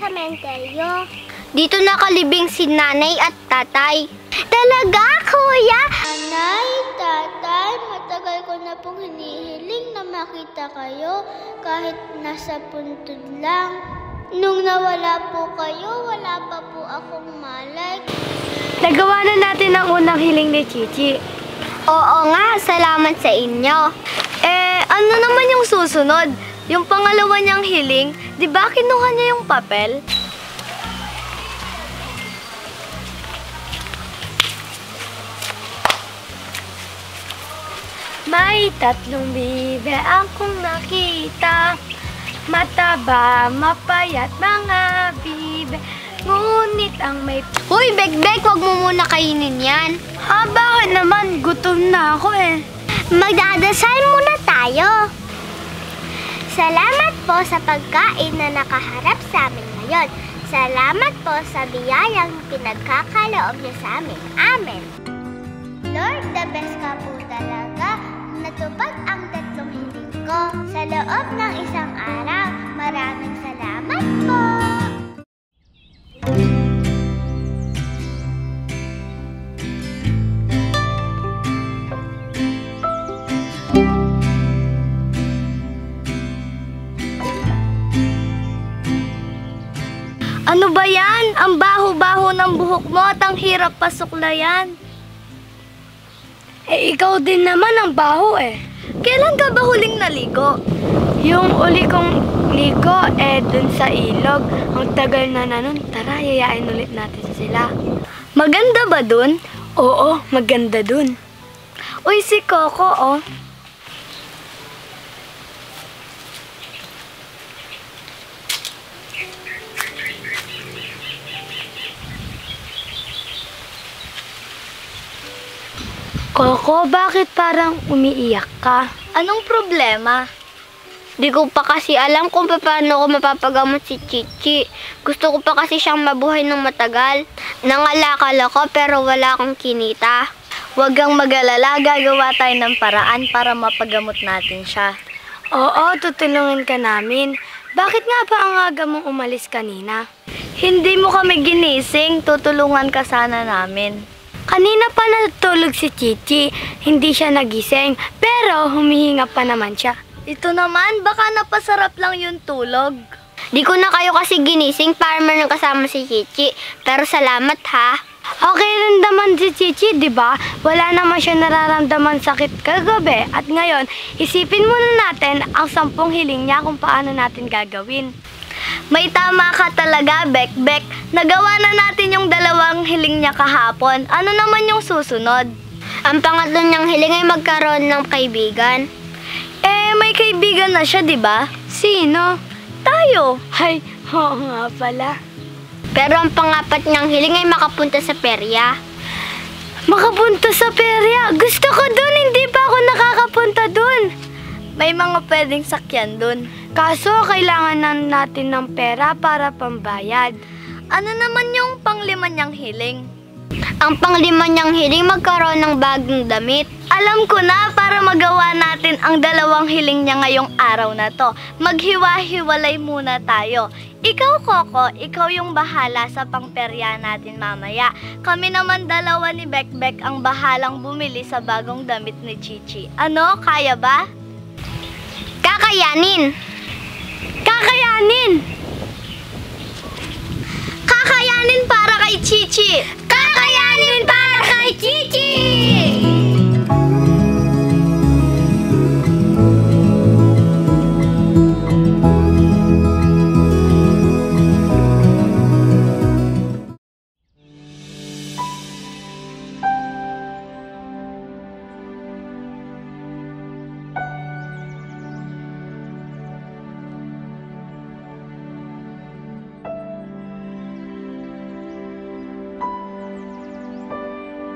sementeryo. Dito nakalibing si nanay at tatay. Talaga, kuya? Nanay, tatay, matagal ko na pong hinihiling na makita kayo kahit nasa puntod lang. Nung nawala po kayo, wala pa po akong malay. Nagawa na natin ang unang hiling ni Chichi. Oo nga, salamat sa inyo. Ano naman yung susunod? Yung pangalawa niyang hiling, di ba kinuha niya yung papel? May tatlong bibe akong nakita. Mataba, mapayat mga bibe. Ngunit ang may... Uy, Bekbek, wag mo muna kainin yan. Bakit naman? Gutom na ako eh. Magdadasal muna tayo. Salamat po sa pagkain na nakaharap sa amin ngayon. Salamat po sa biyayang pinagkakaloob niyo sa amin. Amen. Lord, the best ka po talaga. Natupad ang tatlong hiling ko sa loob ng isang araw. Maraming salamat po. Ano ba yan? Ang baho-baho ng buhok mo at ang hirap pasuklayan. Ikaw din naman ang baho eh. Kailan ka ba huling naligo? Yung uli kong ligo dun sa ilog. Ang tagal na nun. Tara, yayain ulit natin sila. Maganda ba dun? Oo, maganda dun. Uy, si Coco oh. Coco, bakit parang umiiyak ka? Anong problema? Di ko pa kasi alam kung paano ko mapapagamot si Chichi. Gusto ko pa kasi siyang mabuhay ng matagal. Nangalakal ako pero wala akong kinita. Huwag kang mag-alala, gagawa tayo ng paraan para mapagamot natin siya. Oo, tutulungan ka namin. Bakit nga ba ang aga mong umalis kanina? Hindi mo kami ginising, tutulungan ka sana namin. Kanina pa natulog si Chichi, hindi siya nagising, pero humihinga pa naman siya. Ito naman, baka napasarap lang yung tulog. Di ko na kayo kasi ginising para man kasama si Chichi, pero salamat ha. Okay rin naman si Chichi, di ba? Wala naman siya nararamdaman sakit kagabi. At ngayon, isipin muna natin ang 10 hiling niya kung paano natin gagawin. May tama ka talaga, Bekbek. Nagawa na natin yung 2 hiling niya kahapon. Ano naman yung susunod? Ang pangatlo niyang hiling ay magkaroon ng kaibigan. May kaibigan na siya, di ba? Sino? Tayo. Ay, oo nga pala. Pero ang pangapat niyang hiling ay makapunta sa perya. Makapunta sa perya? Gusto ko dun, hindi pa ako nakakapunta dun. May mga pwedeng sakyan dun. Kaso, kailangan natin ng pera para pambayad. Ano naman yung pang-5 niyang hiling? Ang pang-5 niyang hiling magkaroon ng bagong damit. Alam ko na, para magawa natin ang 2 hiling niya ngayong araw na to. Maghiwa-hiwalay muna tayo. Ikaw, Coco, ikaw yung bahala sa pangperya natin mamaya. Kami naman 2 ni Bekbek ang bahalang bumili sa bagong damit ni Chichi. Ano, kaya ba? Kakayanin! Kakayanin! Kakayanin para kay Chichi! Kakayanin para kay Chichi!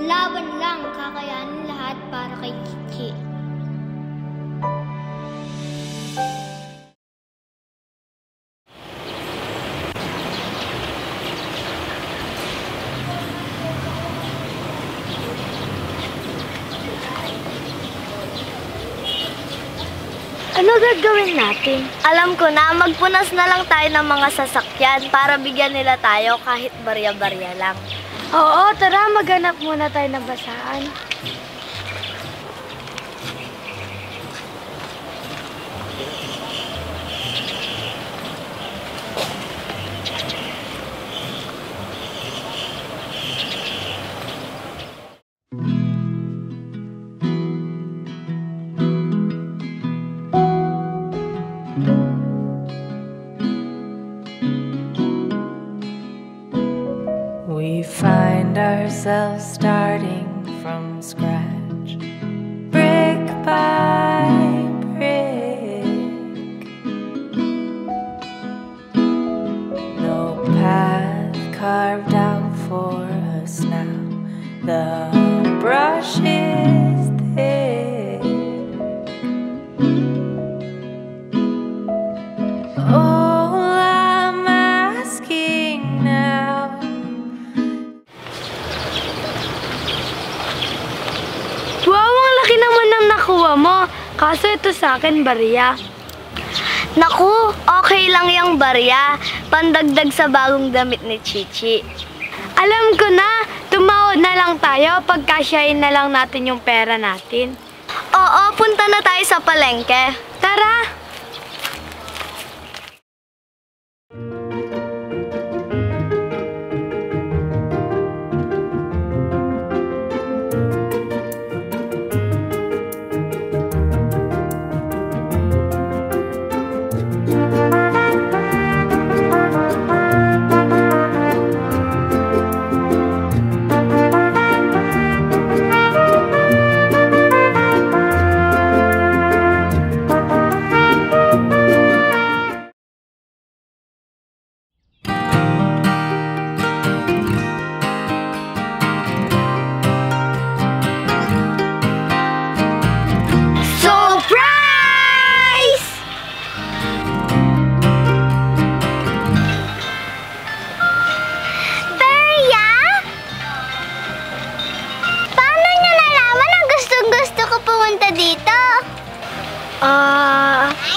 Laban lang, kakayanin lahat para kay Chichi. Ano ba gagawin natin? Alam ko na, magpunas na lang tayo ng mga sasakyan para bigyan nila tayo kahit barya-barya lang. Oo, tara, maghanap muna tayo ng basahan. We find ourselves starting from scratch, brick by brick. No path carved out for us now. The brush is thick. All I'm asking now. Wow, ang laki naman ng nakuha mo. Kaso ito sa akin, barya. Naku, okay lang yung barya. Pandagdag sa bagong damit ni Chichi. Alam ko na, tumawad na lang tayo pagkasyahin na lang natin yung pera natin. Oo, punta na tayo sa palengke. Tara!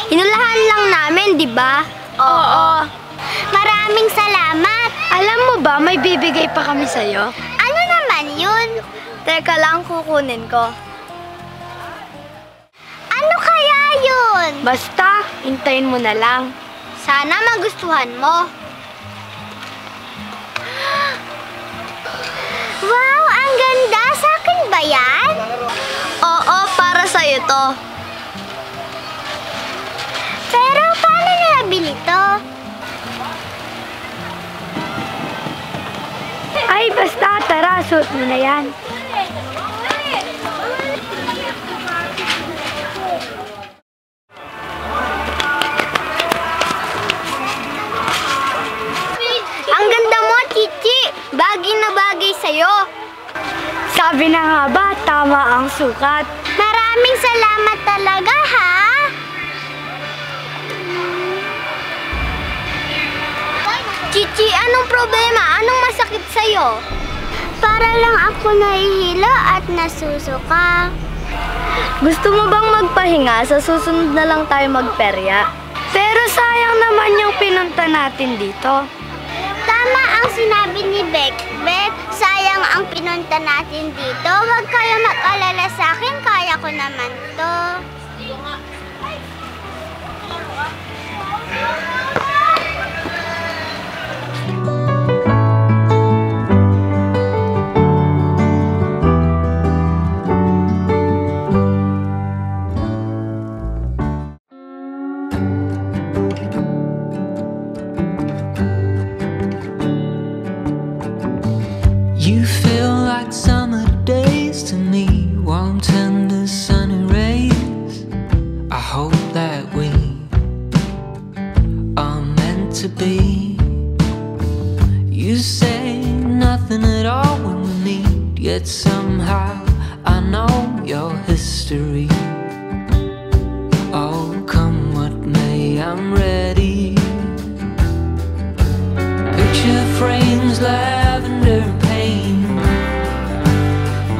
Inulahan lang namin, di ba? Oo. Maraming salamat. Alam mo ba, may bibigay pa kami sa'yo? Ano naman yun? Teka lang, kukunin ko. Ano kaya yun? Basta, hintayin mo na lang. Sana magustuhan mo. Wow, ang ganda! Sa akin ba yan? Oo, para sa'yo to. Pero paano nila bili to? Ay, basta, tara, suot mo na yan. Ang ganda mo, Chichi! Bagay na bagay sa'yo. Sabi na nga ba, tama ang sukat. Maraming salamat talaga, ha? Chichi, anong problema? Anong masakit sa'yo? Para lang ako nahihilo at nasusuka. Gusto mo bang magpahinga? Sa susunod na lang tayo magperya. Pero sayang naman yung pinunta natin dito. Tama ang sinabi ni Bekbet. Sayang ang pinunta natin dito. Huwag kayo mag-alala sa akin. Kaya ko naman to. You feel like summer days to me, warm, tender, sunny rays. I hope that we are meant to be. You say nothing at all when we meet, yet somehow I know your history. Oh, come what may, I'm ready. Picture frames, lavender and pain,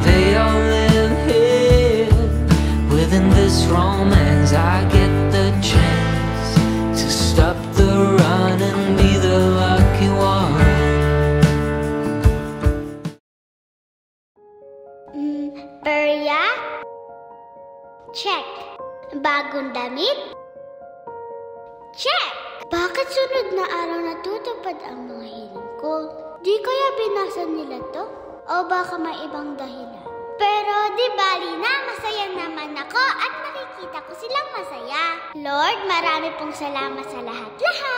they all live here within this romance. I get the bagong damit? Check! Bakit sunod na araw natutupad ang mga hiling ko? Di kaya binasa nila to? O baka may ibang dahilan? Pero di bali na, masaya naman ako at nakikita ko silang masaya. Lord, marami pong salamat sa lahat-lahat.